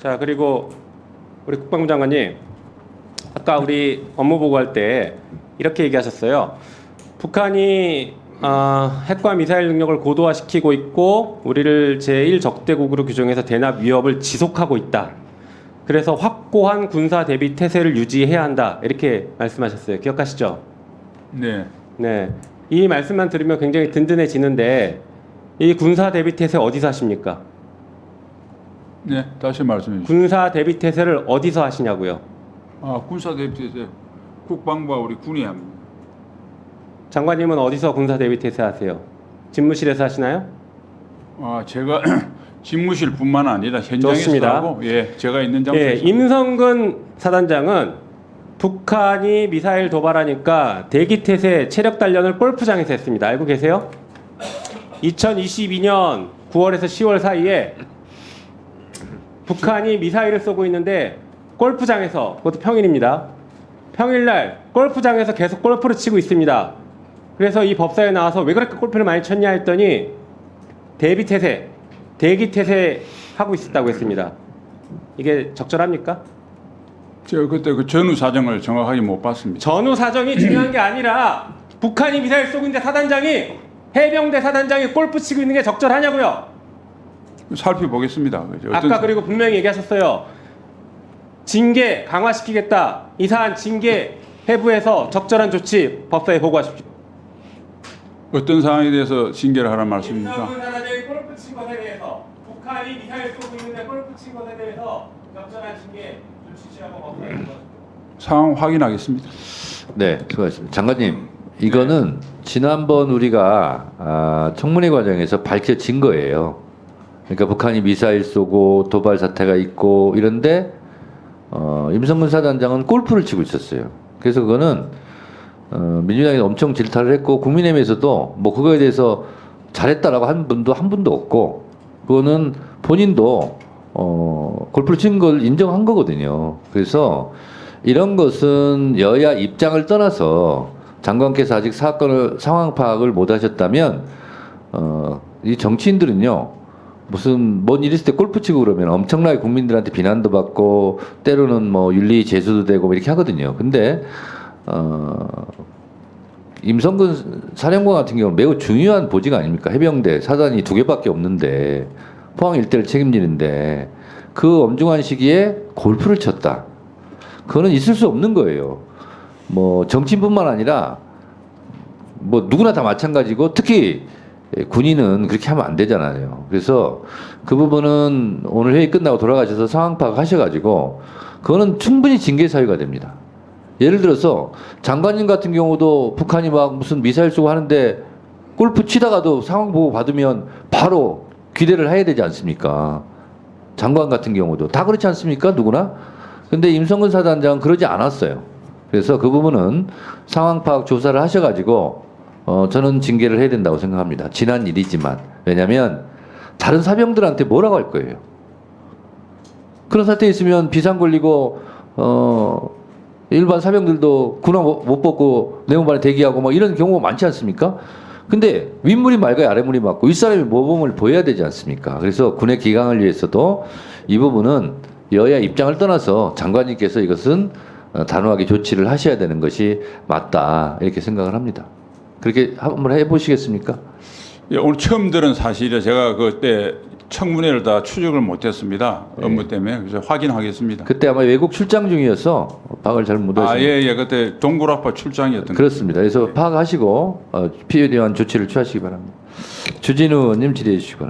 자, 그리고 우리 국방부 장관님, 아까 우리 업무보고할 때 이렇게 얘기하셨어요. 북한이 핵과 미사일 능력을 고도화시키고 있고 우리를 제1적대국으로 규정해서 대납 위협을 지속하고 있다. 그래서 확고한 군사 대비 태세를 유지해야 한다. 이렇게 말씀하셨어요. 기억하시죠? 네. 네. 이 말씀만 들으면 굉장히 든든해지는데 이 군사 대비 태세 어디서 하십니까? 네. 다시 말씀해 주시죠. 군사 대비 태세를 어디서 하시냐고요? 군사 대비태세 국방부와 우리 군이 합니다. 장관님은 어디서 군사 대비 태세 하세요? 집무실에서 하시나요? 제가 집무실뿐만 아니라 현장에서 좋습니다. 하고 제가 있는 예, 장소에서 임성근 사단장은 북한이 미사일 도발하니까 대기 태세 체력 단련을 골프장에서 했습니다. 알고 계세요? 2022년 9월에서 10월 사이에 북한이 미사일을 쏘고 있는데 골프장에서, 그것도 평일입니다. 평일날 골프장에서 계속 골프를 치고 있습니다. 그래서 이 법사에 나와서 왜 그렇게 골프를 많이 쳤냐 했더니 대비 태세, 대기 태세 하고 있었다고 했습니다. 이게 적절합니까? 제가 그때 그 전후 사정을 정확하게 못 봤습니다. 전후 사정이 중요한 게 아니라 북한이 미사일 쏘고 있는데 사단장이, 해병대 사단장이 골프 치고 있는 게 적절하냐고요. 살펴보겠습니다. 아까 그리고 분명히 얘기하셨어요. 징계 강화시키겠다. 이 사안 징계 해부해서 적절한 조치 법사에 보고하십시오. 어떤 상황에 대해서 징계를 하라는 말씀입니까? 임성근 사단장이 골프 친 것에 대해서, 북한이 미사일 쏘고 있는데 골프 친 것에 대해서 적절한 징계 조치 취하고 법사에 보고하십시오. 상황 확인하겠습니다. 네, 수고하셨습니다. 장관님, 이거는 지난번 우리가 청문회 과정에서 밝혀진 거예요. 그러니까 북한이 미사일 쏘고 도발 사태가 있고 이런데 임성근 사단장은 골프를 치고 있었어요. 그래서 그거는 민주당이 엄청 질타를 했고 국민의힘에서도 뭐 그거에 대해서 잘했다라고 한 분도 없고, 그거는 본인도 골프를 친 걸 인정한 거거든요. 그래서 이런 것은 여야 입장을 떠나서 장관께서 아직 상황 파악을 못 하셨다면 이 정치인들은요, 무슨 뭔 일 있을 때 골프 치고 그러면 엄청나게 국민들한테 비난도 받고 때로는 뭐 윤리 제소도 되고 뭐 이렇게 하거든요. 근데 임성근 사령관 같은 경우는 매우 중요한 보직 아닙니까? 해병대 사단이 2개밖에 없는데 포항 일대를 책임지는데 그 엄중한 시기에 골프를 쳤다. 그거는 있을 수 없는 거예요. 뭐 정치인뿐만 아니라 뭐 누구나 다 마찬가지고 특히 군인은 그렇게 하면 안 되잖아요. 그래서 그 부분은 오늘 회의 끝나고 돌아가셔서 상황 파악하셔가지고 그거는 충분히 징계 사유가 됩니다. 예를 들어서 장관님 같은 경우도 북한이 막 무슨 미사일 쏘고 하는데 골프 치다가도 상황 보고 받으면 바로 귀대를 해야 되지 않습니까? 장관 같은 경우도 다 그렇지 않습니까? 누구나? 근데 임성근 사단장은 그러지 않았어요. 그래서 그 부분은 상황 파악 조사를 하셔가지고 저는 징계를 해야 된다고 생각합니다. 지난 일이지만. 왜냐하면 다른 사병들한테 뭐라고 할 거예요. 그런 사태 있으면 비상 걸리고 일반 사병들도 군화 못 벗고 내무반에 대기하고 뭐 이런 경우가 많지 않습니까? 근데 윗물이 맑아야 아랫물이 맑고 윗사람이 모범을 보여야 되지 않습니까? 그래서 군의 기강을 위해서도 이 부분은 여야 입장을 떠나서 장관님께서 이것은 단호하게 조치를 하셔야 되는 것이 맞다, 이렇게 생각을 합니다. 그렇게 한번 해보시겠습니까? 오늘 처음 들은 사실이라 제가 그때 청문회를 다 추적을 못했습니다. 업무 때문에. 그래서 확인하겠습니다. 그때 아마 외국 출장 중이어서 파악을 잘 못하시는. 예. 그때 동굴아빠 출장이었던. 그렇습니다. 그래서 파악하시고 필요한 조치를 취하시기 바랍니다. 주진우 의원님 질의해 주시기 바랍니다.